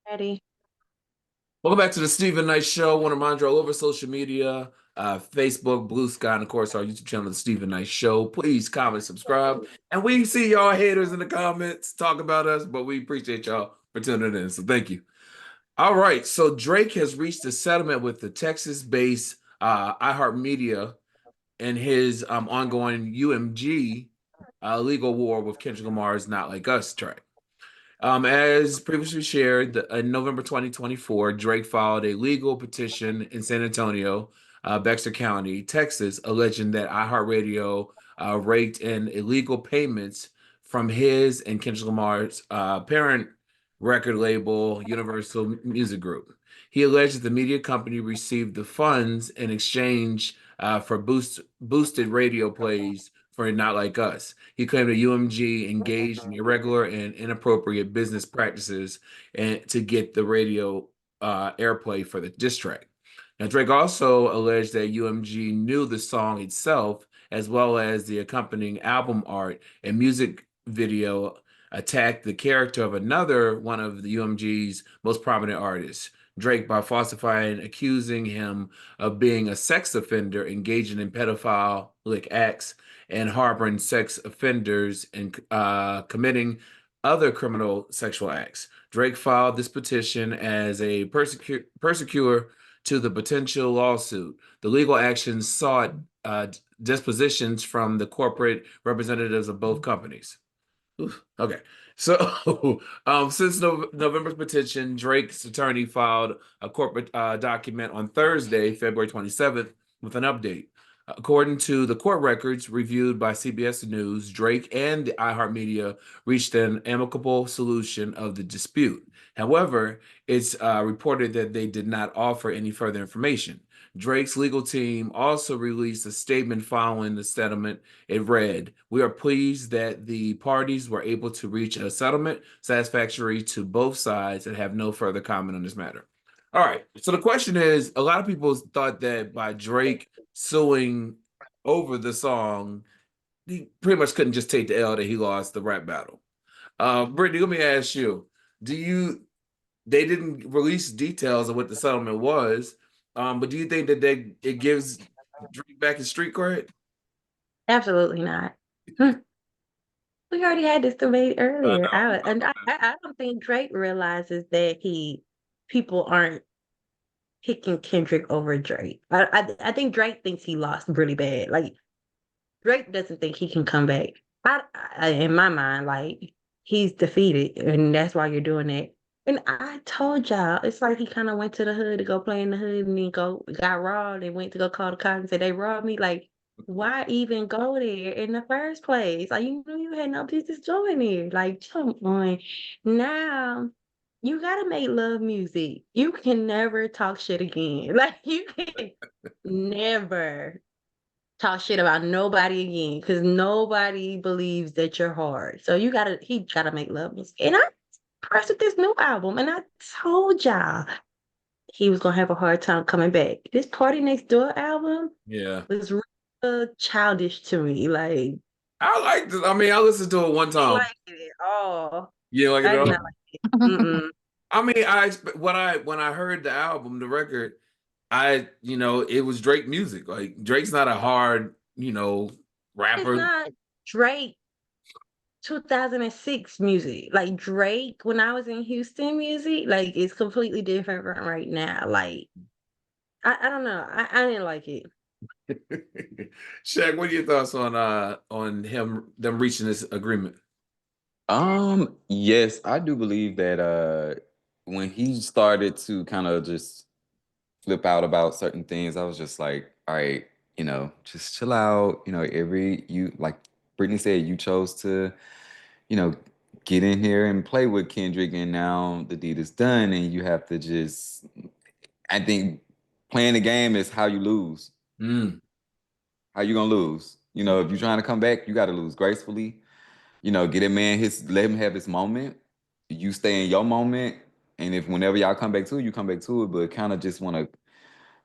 Ready? Welcome back to the Stephen Knight Show. Want to remind you all over social media, Facebook, Blue Sky, and of course our YouTube channel, The Stephen Knight Show. Please comment, subscribe, and we see y'all haters in the comments talk about us, but we appreciate y'all for tuning in. So thank you. All right, so Drake has reached a settlement with the Texas-based iHeartMedia in his ongoing UMG legal war with Kendrick Lamar's "Not Like Us" track. As previously shared, in November 2024, Drake filed a legal petition in San Antonio, Bexar County, Texas, alleging that iHeartRadio raked in illegal payments from his and Kendrick Lamar's parent record label, Universal Music Group. He alleged that the media company received the funds in exchange for boosted radio plays for Not Like Us. He claimed that UMG engaged in irregular and inappropriate business practices and to get the radio airplay for the diss track. Now, Drake also alleged that UMG knew the song itself, as well as the accompanying album art and music video attacked the character of another one of the UMG's most prominent artists, Drake, by falsifying, accusing him of being a sex offender, engaging in pedophilic acts, and harboring sex offenders and committing other criminal sexual acts. Drake filed this petition as a persecutor to the potential lawsuit. The legal action sought dispositions from the corporate representatives of both companies. Oof, okay. So, since November's petition, Drake's attorney filed a corporate document on Thursday, February 27th, with an update. According to the court records reviewed by CBS News, Drake and the iHeartMedia reached an amicable solution of the dispute. However, it's reported that they did not offer any further information. Drake's legal team also released a statement following the settlement. It read, "We are pleased that the parties were able to reach a settlement satisfactory to both sides and have no further comment on this matter." All right. So the question is, a lot of people thought that by Drake suing over the song, he pretty much couldn't just take the L that he lost the rap battle. Brittany, let me ask you, do you they didn't release details of what the settlement was, but do you think that it gives Drake back his street cred? Absolutely not. Hmm. We already had this debate earlier. No, I don't think Drake realizes that people aren't picking Kendrick over Drake. I think Drake thinks he lost really bad. Like Drake doesn't think he can come back. In my mind, like he's defeated, and that's why you're doing that. And I told y'all, it's like he kind of went to the hood to go play in the hood, and then got robbed, and went to go call the cops and say they robbed me. Like, why even go there in the first place? Like, you knew you had no business going there. Like, come on. Now you gotta make love music. You can never talk shit again. Like, you can never talk shit about nobody again because nobody believes that you're hard. So he gotta make love music. And I'm impressed with this new album. And I told y'all he was gonna have a hard time coming back. This Party Next Door album yeah. was real childish to me. Like I like this. I mean, I listened to it one I didn't time. like it at all. You like it I did all? not like it. Mm-mm. I mean, when I heard the album, the record, it was Drake music. Like Drake's not a hard, It's rapper. not Drake 2006 music. Like Drake, when I was in Houston music, like it's completely different from right now. Like I don't know. I didn't like it. Shaq, what are your thoughts on them reaching this agreement? Yes, I do believe that when he started to kind of just flip out about certain things, I was just like, all right, just chill out. Like Brittany said, you chose to, you know, get in here and play with Kendrick, and now the deed is done, and you have to just, I think playing the game is how you lose. Mm. How you gonna lose? If you're trying to come back, you got to lose gracefully. Get a man let him have his moment. You stay in your moment, and if whenever y'all come back to it, you come back to it. But kind of just want to,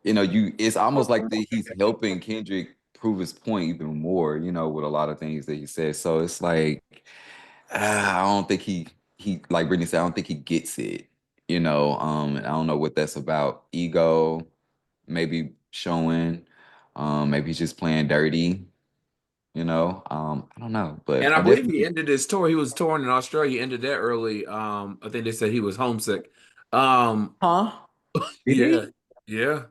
it's almost like he's helping Kendrick prove his point even more. With a lot of things that he says. So it's like I don't think he like Brittany said. I don't think he gets it. you know, and I don't know what that's about. Ego, maybe showing, maybe he's just playing dirty, you know. I don't know, but And I I believe he definitely. ended his tour. He was touring in Australia. He ended that early. I think they said he was homesick. Um, Huh? Did yeah, he? yeah.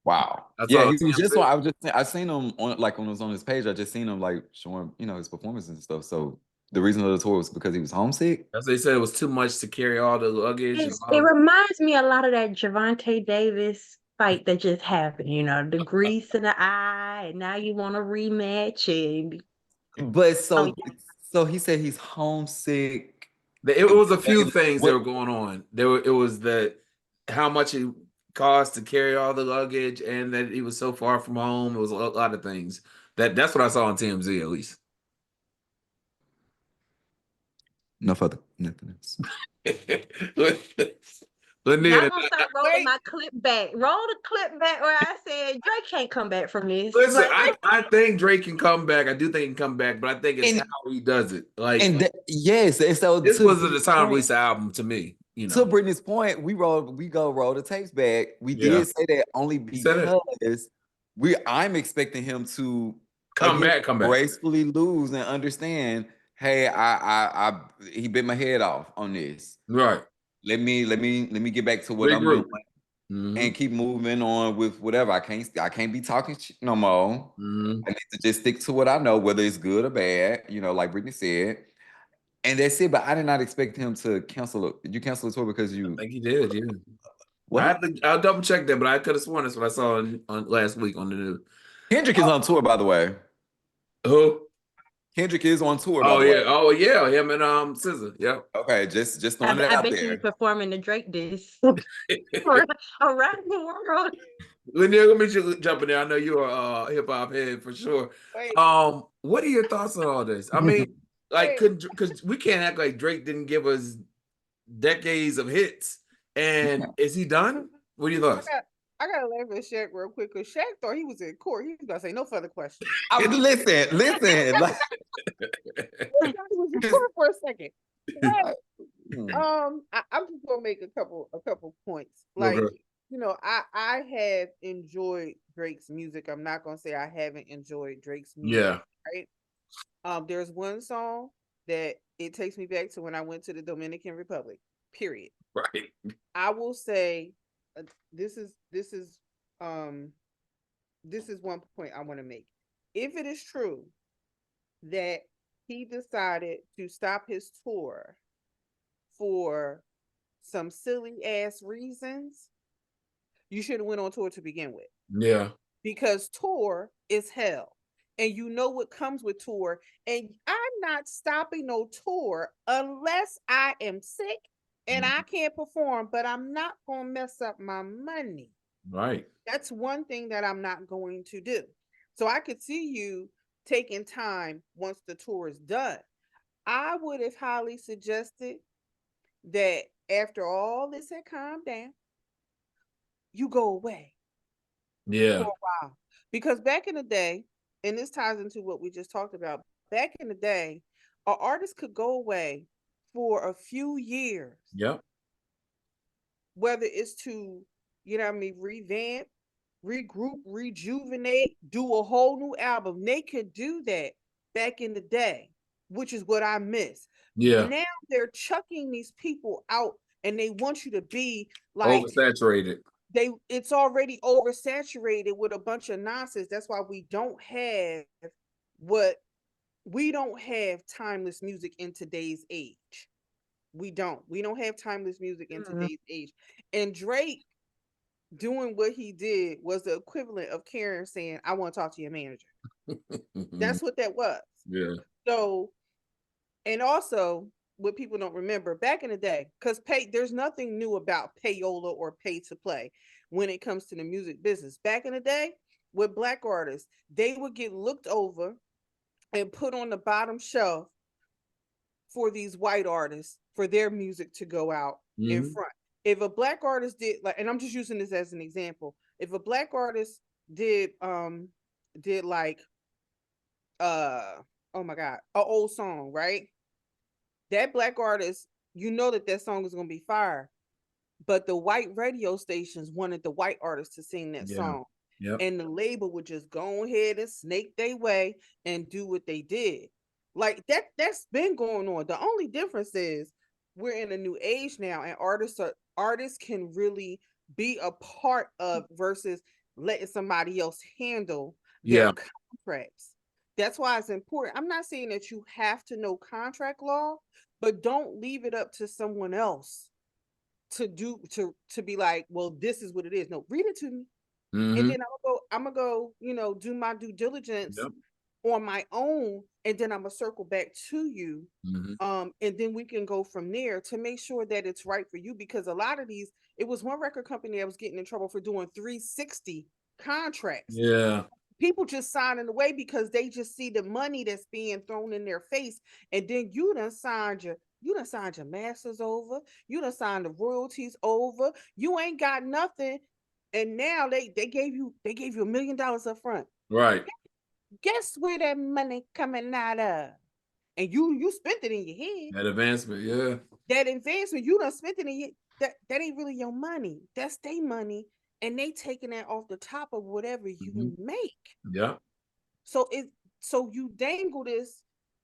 Wow. I Yeah, saw he was just TMZ. on. I seen him on like when it was on his page. I just seen him like showing, you know, his performances and stuff. So the reason of the tour was because he was homesick. As they said, it was too much to carry all the luggage and It all of reminds me a lot of that Javante Davis fight that just happened, you know, the grease in the eye, and now you want a rematch and But oh so he said he's homesick. it was a few And things that what? were going on. It was that how much it cost to carry all the luggage, and that he was so far from home. It was a lot of things. That's what I saw on TMZ at least. No further. Nothing else. y'all Lanier, gonna start rolling my clip back. Roll the clip back where I said Drake can't come back from this. listen, Like I think Drake can come back. I do think he can come back, but I think it's how And he does it. Like yes, and so this to wasn't Brittany's the time to point, release the album to me, you to know. Brittany's point, we go roll the tapes back. We Yeah. did say that only He said it. because I'm expecting him to Come again back, come back. gracefully lose and understand. Hey, he bit my head off on this. Right. Let me get back to what I'm doing Regroup. Mm-hmm. and keep moving on with whatever. I can't be talking shit no more. Mm-hmm. I need to just stick to what I know, whether it's good or bad, you know, like Brittany said. And that's it. But I did not expect him to cancel it. Did you cancel the tour because I you think he did, yeah. what? I'll double check that, but I could have sworn that's what I saw on last week on the news. Kendrick is on tour, by the way. Who? Kendrick is on tour, by Oh the yeah. way. Oh yeah. Him and SZA. Yep. Okay, just throwing it I out bet you he's there. performing the Drake disc around the world. Lanier, let me jump in there. I know you're a hip hop head for sure. Wait, What are your thoughts on all this? I mean, like, wait. because we can't act like Drake didn't give us decades of hits. And is he done? What are your thoughts? I gotta laugh at Shaq real quick because Shaq thought he was in court. He was gonna say no further questions. Listen. Like, He thought he was in court for a second. But, hmm, I'm just gonna make a couple points. Like, Okay. you know, I have enjoyed Drake's music. I'm not gonna say I haven't enjoyed Drake's music, Yeah. right? There's one song that it takes me back to when I went to the Dominican Republic. Period. Right. I will say this is um this is one point I want to make. If it is true that he decided to stop his tour for some silly ass reasons, you should have went on tour to begin with. Yeah. Because tour is hell. And you know what comes with tour. And I'm not stopping no tour unless I am sick and I can't perform, but I'm not going to mess up my money. Right. That's one thing that I'm not going to do. So I could see you taking time once the tour is done. I would have highly suggested that after all this had calmed down, you go away Yeah. for a while. Because back in the day, and this ties into what we just talked about, back in the day, an artist could go away for a few years, Yep. whether it's to, you know what I mean, revamp, regroup, rejuvenate, do a whole new album. They could do that back in the day, which is what I miss. Yeah. Now they're chucking these people out and they want you to be like Oversaturated. it's already oversaturated with a bunch of nonsense. That's why we don't have timeless music in today's age. We don't have timeless music in today's age. And Drake doing what he did was the equivalent of Karen saying, I want to talk to your manager. That's what that was. Yeah. So, and also what people don't remember back in the day, because there's nothing new about payola or pay to play when it comes to the music business. Back in the day with Black artists, they would get looked over and put on the bottom shelf for these white artists for their music to go out in front. If a Black artist did like, and I'm just using this as an example, if a Black artist did like oh my god, an old song, right? That Black artist, you know that song is going to be fire, but the white radio stations wanted the white artists to sing that Yeah. song. Yep. And the label would just go ahead and snake their way and do what they did. Like that's been going on. The only difference is we're in a new age now, and artists can really be a part of versus letting somebody else handle their Yeah. contracts. That's why it's important. I'm not saying that you have to know contract law, but don't leave it up to someone else to do to be like, well, this is what it is. No, read it to me. And then I'm gonna go, do my due diligence Yep. on my own, and then I'm gonna circle back to you. And then we can go from there to make sure that it's right for you, because a lot of these, it was one record company that was getting in trouble for doing 360 contracts. Yeah. People just signing away because they just see the money that's being thrown in their face, and then you done signed your masters over, you done signed the royalties over, you ain't got nothing, and now they gave you $1 million up front. Right. Guess where that money coming out of? And you spent it in your head. That advancement, yeah. That investment, you done spent it in your that ain't really your money. That's their money, and they taking that off the top of whatever you make. Yeah. So you dangle this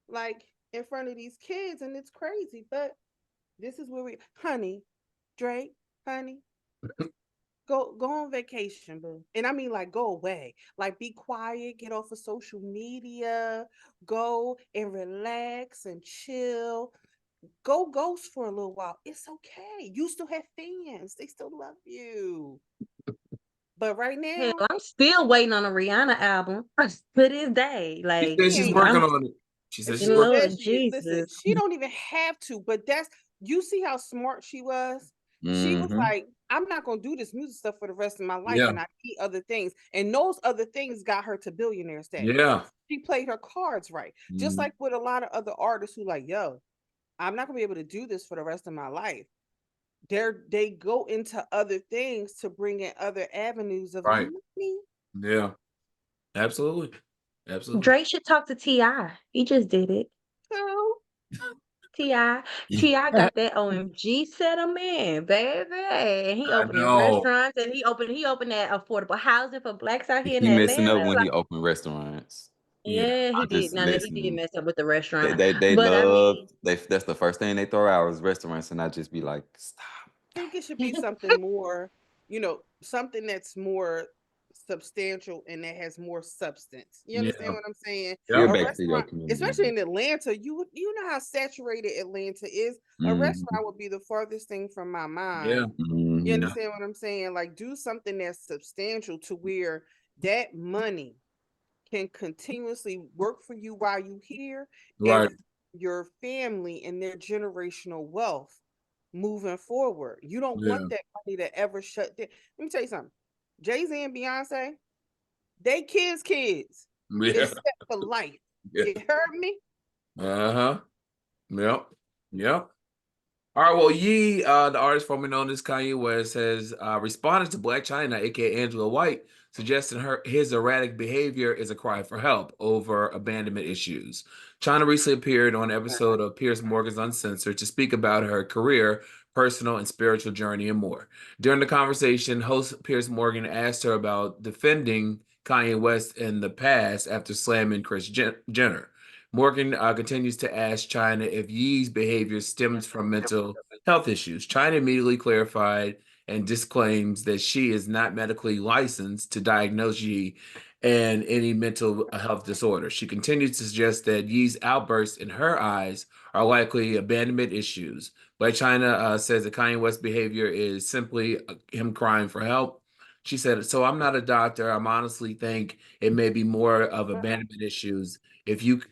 like in front of these kids, and it's crazy. But this is where honey, Drake, honey, go on vacation, boo. And I mean, like, go away, like, be quiet, get off of social media, go and relax and chill. Go ghost for a little while. It's okay. You still have fans. They still love you. But right Hell, now, I'm still waiting on a Rihanna album to this day. She Like, said she's working on it. She said she's working. Lord listen, Jesus. she don't even have to, but you see how smart she was. She was like, I'm not gonna do this music stuff for the rest of my life, and I need other things. And those other things got her to billionaire status. Yeah. She played her cards right. Just like with a lot of other artists who like, yo, I'm not gonna be able to do this for the rest of my life. They go into other things to bring in other avenues of money. Yeah. Absolutely. Drake should talk to T.I. He just did it. So T.I. got that OMG settlement, baby. And he I opening know. restaurants, and he opened that affordable housing for blacks out here in He messing up Atlanta. when Like, he opened restaurants. yeah, he I'm did. just Now that he messing did him. mess up with the restaurant. They But I love mean, that's the first thing they throw out is restaurants, and I just be like, stop. I think it should be something more, something that's more substantial and that has more substance. You understand what I'm saying? Yeah. Give A back to your restaurant, community. especially in Atlanta, you know how saturated Atlanta is. A restaurant would be the farthest thing from my mind. Yeah. You understand what I'm saying? Like, do something that's substantial to where that money can continuously work for you while you here, Right. and your family and their generational wealth moving forward. You don't want that money to ever shut down. Let me tell you something. Jay-Z and Beyonce, they kids is set for life. Yeah. You heard me? Yep. Yep. All right. Well, Yee, the artist formerly known as Kanye West, has responded to Blac Chyna, aka Angela White, suggesting his erratic behavior is a cry for help over abandonment issues. Chyna recently appeared on an episode of Piers Morgan's Uncensored to speak about her career, personal and spiritual journey, and more. During the conversation, host Piers Morgan asked her about defending Kanye West in the past after slamming Kris Jenner. Morgan continues to ask Chyna if Yee's behavior stems from mental health issues. Chyna immediately clarified and disclaims that she is not medically licensed to diagnose Yee and any mental health disorder. She continues to suggest that Yee's outbursts in her eyes are likely abandonment issues. Blac Chyna says that Kanye West's behavior is simply him crying for help. She said, "So I'm not a doctor. I'm honestly think it may be more of abandonment issues. If you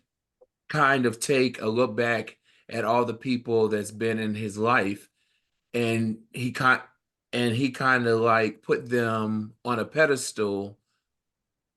kind of take a look back at all the people that's been in his life, and he kind of like put them on a pedestal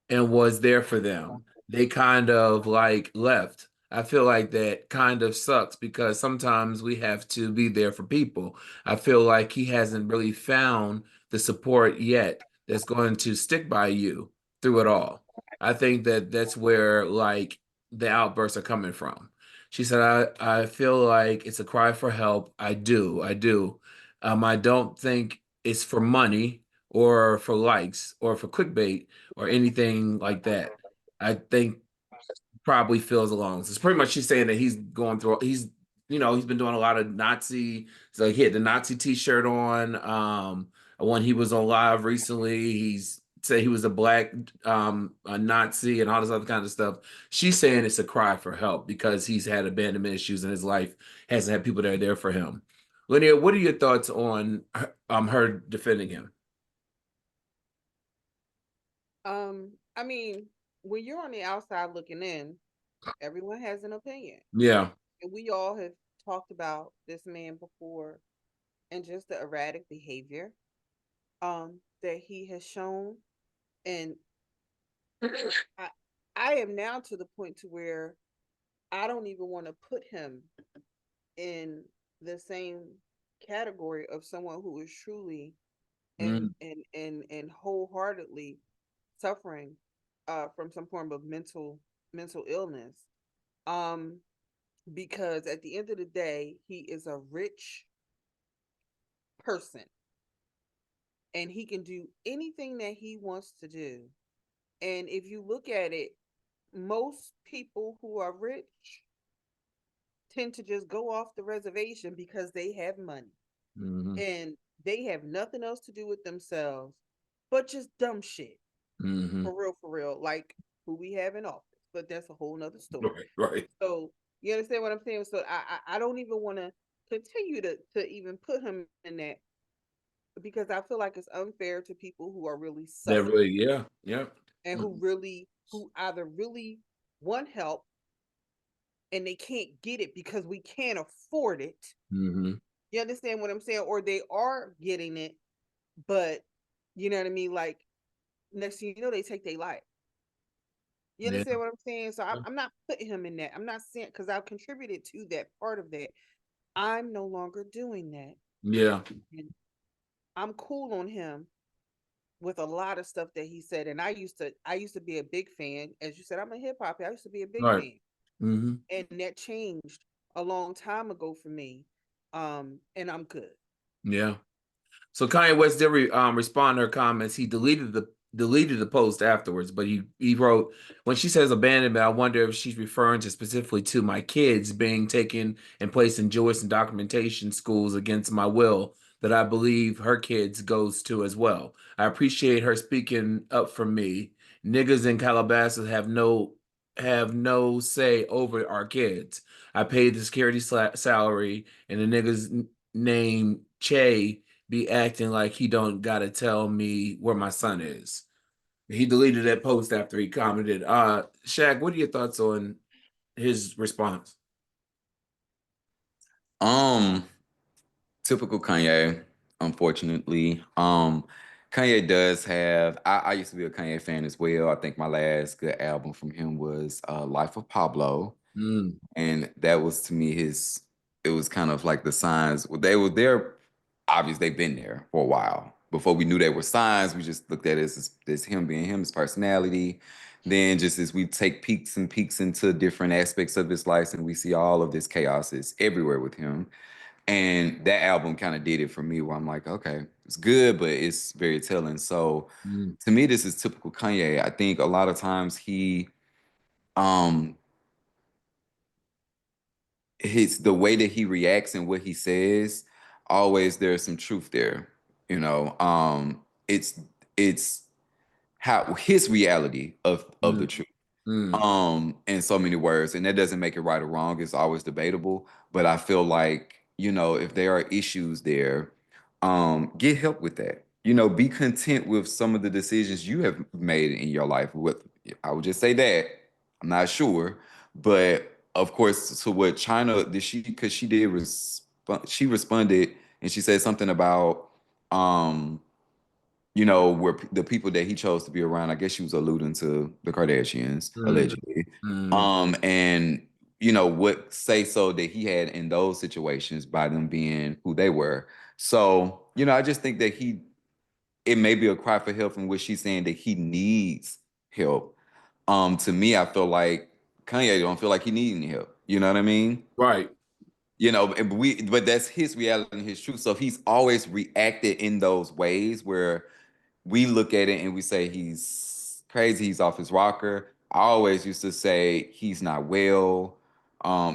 and was there for them. They kind of like left. I feel like that kind of sucks because sometimes we have to be there for people. I feel like he hasn't really found the support yet that's going to stick by you through it all. I think that that's where like the outbursts are coming from." She said, I feel like it's a cry for help. I do. I don't think it's for money or for likes or for clickbait or anything like that. I think probably feels alone. So it's pretty much she's saying that he's going through, he's been doing a lot of Nazi, so he had the Nazi t-shirt on. When he was on live recently, he's said he was a Nazi and all this other kind of stuff. She's saying it's a cry for help because he's had abandonment issues in his life, hasn't had people that are there for him. Linnea, what are your thoughts on her defending him? I mean, when you're on the outside looking in, everyone has an opinion. Yeah. And we all have talked about this man before and just the erratic behavior that he has shown. And I am now to the point to where I don't even want to put him in the same category of someone who is truly and wholeheartedly suffering from some form of mental illness. Because at the end of the day, he is a rich person and he can do anything that he wants to do. And if you look at it, most people who are rich tend to just go off the reservation because they have money and they have nothing else to do with themselves but just dumb shit. For real, like who we have in office, but that's a whole nother story. Right. So you understand what I'm saying? So I don't even want to continue to even put him in that because I feel like it's unfair to people who are really suffering. Yeah. And who either really want help and they can't get it because we can't afford it. You understand what I'm saying? Or they are getting it, but you know what I mean? Like next thing you know, they take their life. You understand what I'm saying? So I'm not putting him in that. I'm not saying because I've contributed to that part of that. I'm no longer doing that. Yeah. And I'm cool on him with a lot of stuff that he said. And I used to be a big fan. As you said, I'm a hip hop. I used to be a big fan. And that changed a long time ago for me. And I'm good. Yeah. So Kanye West did respond to her comments. He deleted the post afterwards, but he wrote, when she says abandonment, I wonder if she's referring to specifically to my kids being taken and placed in Jewish and documentation schools against my will that I believe her kids goes to as well. I appreciate her speaking up for me. Niggas in Calabasas have no say over our kids. I paid the security salary, and the niggas named Che be acting like he don't gotta tell me where my son is. He deleted that post after he commented. Shaq, what are your thoughts on his response? Typical Kanye, unfortunately. Kanye does have, I used to be a Kanye fan as well. I think my last good album from him was Life of Pablo. And that was to me it was kind of like the signs. Well, they were there, obviously they've been there for a while. Before we knew they were signs, we just looked at it as him being him, his personality. Then just as we take peeks and peeks into different aspects of his life and we see all of this chaos is everywhere with him. And that album kind of did it for me where I'm like, okay, it's good, but it's very telling. So to me, this is typical Kanye. I think a lot of times the way that he reacts and what he says, always there's some truth there. You know, it's how his reality of the truth. In so many words, and that doesn't make it right or wrong. It's always debatable. But I feel like, if there are issues there, get help with that. Be content with some of the decisions you have made in your life. I would just say that. I'm not sure, but of course, to what China did because she did she responded and she said something about where the people that he chose to be around, I guess she was alluding to the Kardashians, allegedly. And what say so that he had in those situations by them being who they were. So, I just think that it may be a cry for help from what she's saying that he needs help. To me, I feel like Kanye don't feel like he needs any help. You know what I mean? Right. You know, but that's his reality and his truth. So he's always reacted in those ways where we look at it and we say he's crazy, he's off his rocker. I always used to say he's not well.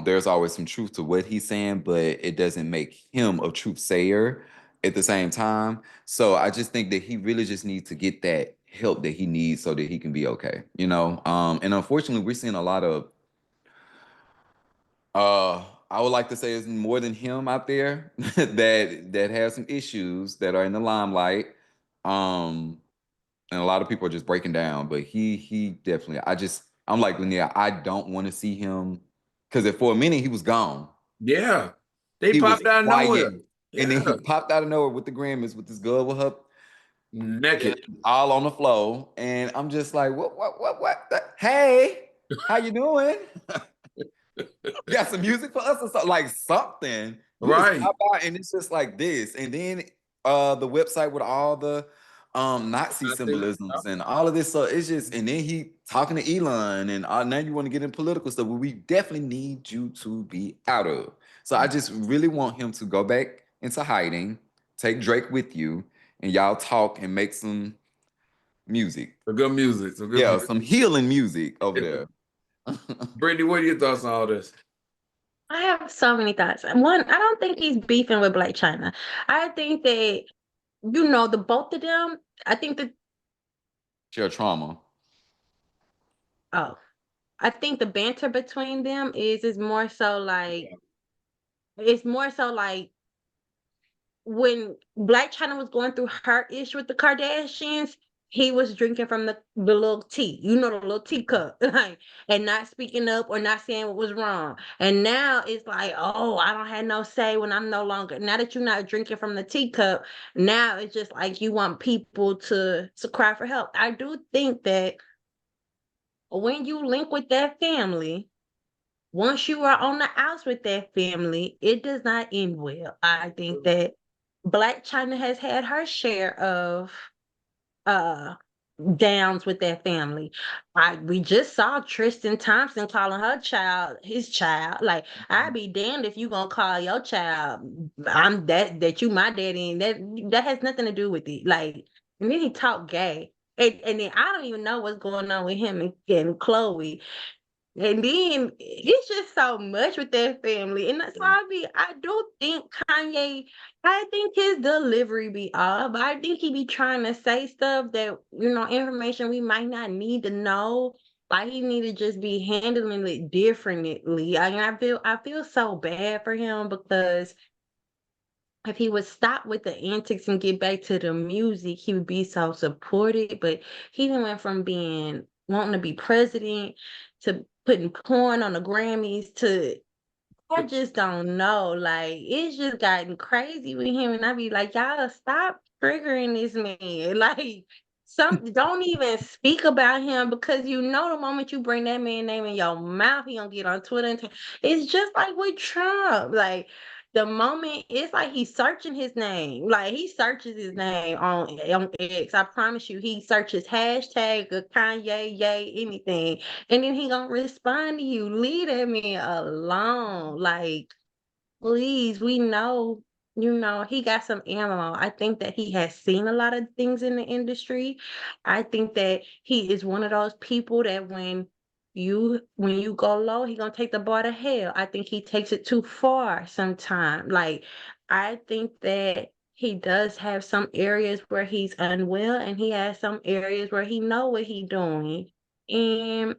There's always some truth to what he's saying, but it doesn't make him a truth sayer at the same time. So I just think that he really just needs to get that help that he needs so that he can be okay, you know? And unfortunately, we're seeing a lot of I would like to say it's more than him out there that have some issues that are in the limelight. Um, and a lot of people are just breaking down, but he definitely I'm like Linnea, I don't want to see him because for a minute he was gone. Yeah. They He was popped out of nowhere. quiet. And then Yeah. he popped out of nowhere with the Grammys with this girl with her Naked. all on the floor. And I'm just like, what? Hey, how you doing? You got some music for us or something? Like something. You just Right. pop out and it's just like this. And then the website with all the Nazi I think symbolisms and all of this. So it's just, and then he talking to Elon and now you want to get in political stuff. Well, we definitely need you to be out of. So I just really want him to go back into hiding, take Drake with you, and y'all talk and make some music. some good music. Some good Yeah, music. some healing music over there. Brittany, what are your thoughts on all this? I have so many thoughts. One, I don't think he's beefing with Blac Chyna. I think that, the both of them, I think that, Share trauma. oh, I think the banter between them is more so like, it's more so like when Blac Chyna was going through her issue with the Kardashians, he was drinking from the little tea, the little teacup, like, and not speaking up or not saying what was wrong. And now it's like, oh, I don't have no say when I'm no longer. Now that you're not drinking from the teacup, now it's just like you want people to cry for help. I do think that when you link with that family, once you are on the outs with that family, it does not end well. I think that Blac Chyna has had her share of uh downs with that family. We just saw Tristan Thompson calling her child his child. Like, I'd be damned if you gonna call your child I'm that you my daddy, and that has nothing to do with it. Like, and then he talked gay. And then I don't even know what's going on with him and Chloe. And then it's just so much with that family. And that's why I do think Kanye, I think his delivery be off. I think he be trying to say stuff that, information we might not need to know. Like, he need to just be handling it differently. I feel so bad for him, because if he would stop with the antics and get back to the music, he would be so supported. But he done went from being wanting to be president to putting porn on the Grammys to, I just don't know. Like, it's just gotten crazy with him. And I be like, y'all stop triggering this man. Like, don't even speak about him, because the moment you bring that man name in your mouth, he gonna get on Twitter and it's just like with Trump. Like, the moment it's like he's searching his name. Like, he searches his name on X. I promise you, he searches hashtag Kanye, yay, anything. And then he gonna respond to you. Leave that man alone. Like, please, we know, he got some ammo. I think that he has seen a lot of things in the industry. I think that he is one of those people that when you go low, he gonna take the bar to hell. I think he takes it too far sometimes. Like, I think that he does have some areas where he's unwell, and he has some areas where he know what he doing. And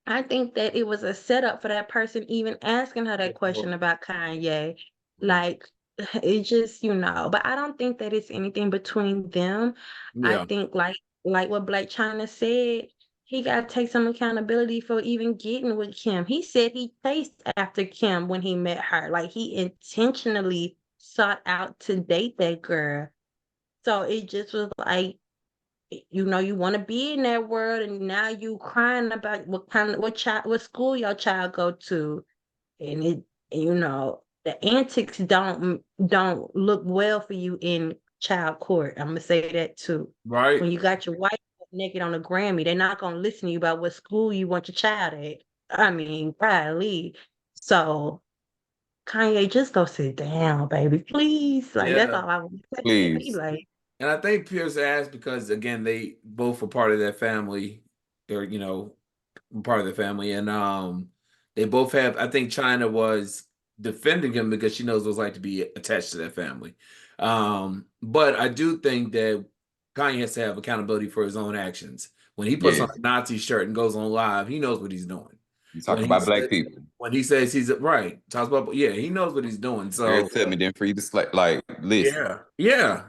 I think that it was a setup for that person even asking her that question about Kanye. Like, it just, but I don't think that it's anything between them. I Yeah. think, like what Blac Chyna said, he got to take some accountability for even getting with Kim. He said he chased after Kim when he met her. Like, he intentionally sought out to date that girl. So it just was like, you want to be in that world, and now you crying about what school your child go to. And the antics don't look well for you in child court. I'm gonna say that too. Right. When you got your wife naked on a Grammy, they're not gonna listen to you about what school you want your child at. I mean, golly. So Kanye, just go sit down, baby, please. Like that's Yeah. all I want to say. He Please. like, And I think Pierce asked because again, they both were part of that family, or part of the family, and they both have. I think China was defending him because she knows what it's like to be attached to that family. But I do think that Kanye has to have accountability for his own actions. When he puts on Yes. a Nazi shirt and goes on live, he knows what he's doing. You talk When he about black says people. when he says he's right, talks about he knows what he's doing. Girl, So tell me then for you to like listen. yeah.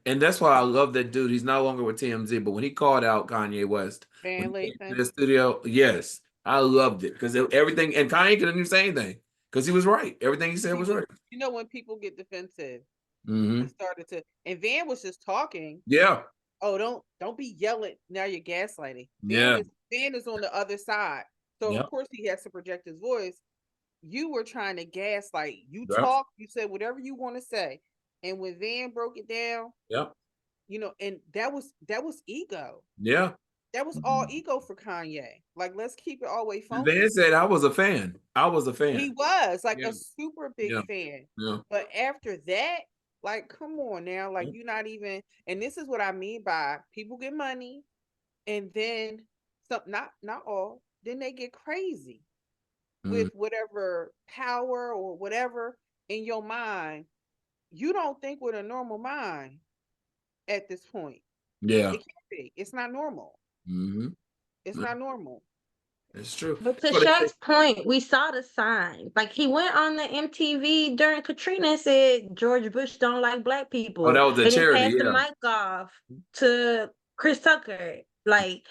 And that's why I love that dude. He's no longer with TMZ, but when he called out Kanye West when Van he came to Lathan. the studio, yes, I loved it because everything, and Kanye couldn't even say anything because he was right. Everything he said was right. You know, when people get defensive, Hmm. he started to, and Van was just talking. Yeah, Oh, don't be yelling. Now you're gaslighting. yeah, Van is on the other side. So yeah, of course he has to project his voice. You were trying to gaslight. You yeah, talk, you said whatever you want to say. And when Van broke it down, yeah, and that was ego. yeah. That was all ego for Kanye. Like, let's keep it all the way funky. Van said, "I was a fan. I was a He fan." was like Yeah, a super big yeah, fan. yeah. But after that, like, come on now. Like, you're not even, and this is what I mean by people get money and then some, not all, then they get crazy Mm, with whatever power or whatever in your mind. You don't think with a normal mind at this point. yeah. It can't be. It's not normal. Hmm. It's not normal. It's true. but to So they say, Shaq's point, we saw the signs. Like he went on the MTV during Katrina and said George Bush don't like black "Oh, that people, was a and then charity." passed the Yeah, mic off to Chris Tucker. Like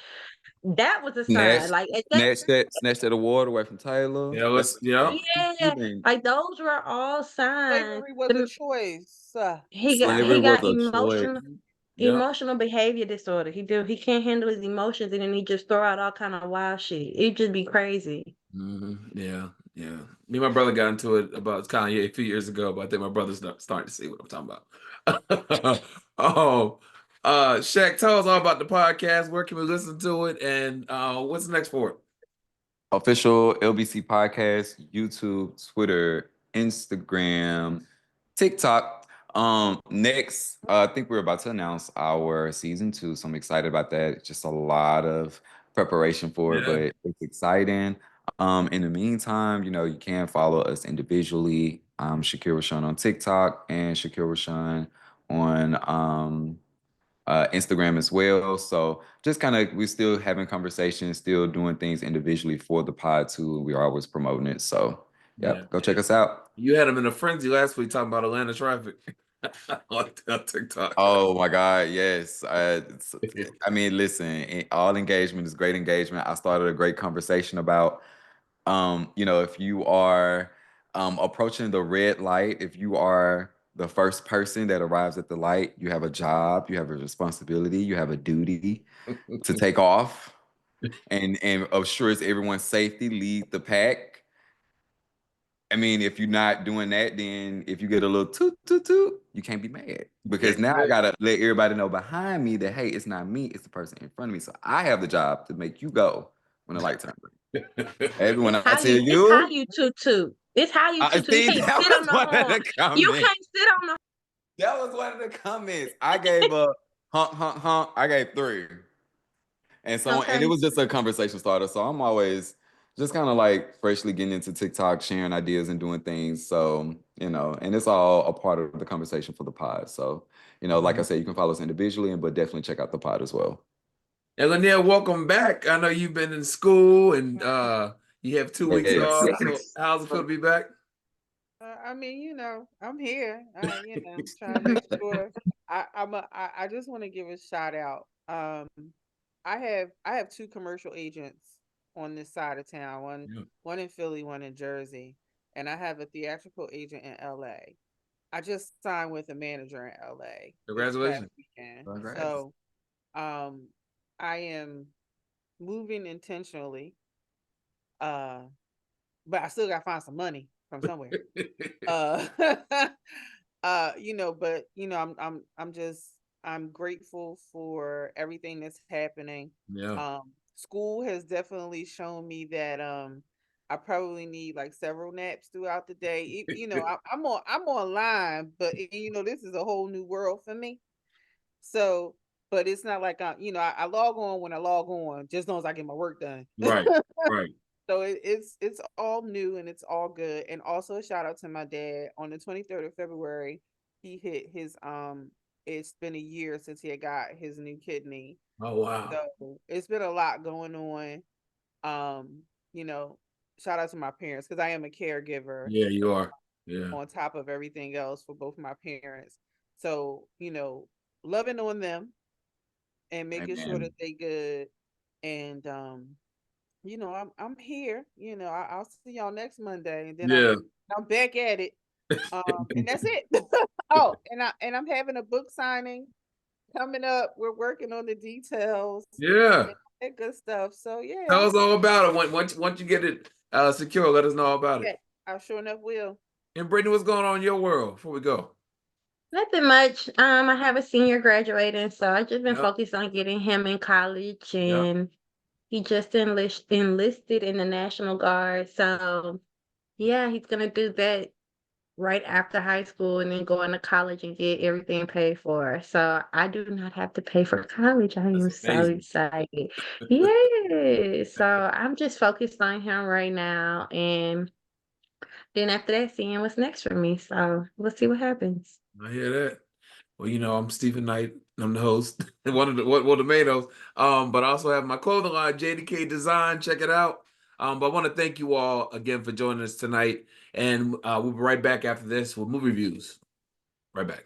that was a Snatch, sign. Like at that, snatch that award away from Taylor. yeah, it That's was. Yeah, yeah, like those were all signs. Slavery was a choice. slavery He was got a choice. yeah. emotional behavior disorder. He can't handle his emotions, and then he just throw out all kind of wild shit. It just be crazy. Yeah, yeah. Me and my brother got into it about Kanye a few years ago, but I think my brother's starting to see what I'm talking about. Oh, Shaq, tell us all about the podcast. Where can we listen to it? And what's next for it? Official LBC podcast, YouTube, Twitter, Instagram, TikTok. Next, I think we're about to announce our season 2, so I'm excited about that. Just a lot of preparation for it, Yeah, but it's exciting. In the meantime, you can follow us individually. Shakir Rashan on TikTok and Shakir Rashan on Instagram as well. So just kind of, we're still having conversations, still doing things individually for the pod too. We're always promoting it. So yeah. yep, go check us out. You had him in a frenzy last week talking about Atlanta traffic on TikTok. Oh my God, yes. I mean, listen, all engagement is great engagement. I started a great conversation about, if you are approaching the red light, if you are the first person that arrives at the light, you have a job, you have a responsibility, you have a duty to take off and assures everyone's safety, lead the pack. I mean, if you're not doing that, then if you get a little toot toot toot, you can't be mad because now I gotta let everybody know behind me that hey, it's not me, it's the person in front of me. So I have the job to make you go when the light turns green. Everyone, It's I how tell it's how you, you tutu. It's how you I tutu. You see can't that sit on was the one of horn. the You comments. can't sit on the. That was one of the comments. I gave a honk honk honk. I gave 3. And it Okay. was just a conversation starter. So I'm always just kind of like freshly getting into TikTok, sharing ideas and doing things. So, and it's all a part of the conversation for the pod. So, like I said, you can follow us individually, but definitely check out the pod as well. And Lanier, welcome back. I know you've been in school and you have 2 weeks Yes. off. So how's it feel to be back? I mean, I'm here. Trying to make sure. I just want to give a shout out. I have 2 commercial agents on this side of town. Yeah. One in Philly, one in Jersey, and I have a theatrical agent in LA. I just signed with a manager in LA this past Congratulations. weekend. Congrats. So, um, I am moving intentionally. Uh, but I still got to find some money from somewhere. Uh, but I'm grateful for everything that's happening. Yeah. School has definitely shown me that I probably need like several naps throughout the day. I'm online, but this is a whole new world for me. So, but it's not like I log on when I log on, just as long as I get my work done. Right, right. So it's all new and it's all good. And also a shout out to my dad on the 23rd of February. He hit his it's been a year since he had got his new kidney. Oh wow. So it's been a lot going on. Um, you know, shout out to my parents because I am a caregiver Yeah, you are. Yeah. on top of everything else for both my parents. So, loving on them and making sure that they good. And I'm here. I'll see y'all next Monday, and then Yeah. I'm back at it. And that's it. Oh, and I'm having a book signing coming up. We're working on the details. Yeah. And that good stuff. So yeah, Tell us all about it. Once you get it secure, let us know all about it. yeah, I sure enough will. And Brittany, what's going on in your world before we go? Nothing much. I have a senior graduating, so I've just been Yep. focused on getting him in college, Yep. and he just enlisted in the National Guard. So yeah, he's gonna do that right after high school and then go into college and get everything paid for. So I do not have to pay for college. I am That's so amazing. excited. Yeah. So I'm just focused on him right now. And then after that, seeing what's next for me. So we'll see what happens. I hear that. Well, I'm Stephen Knight. I'm the host, the main host. But I also have my clothing line, JDK Design. Check it out. But I want to thank you all again for joining us tonight. And we'll be right back after this with movie reviews. Right back.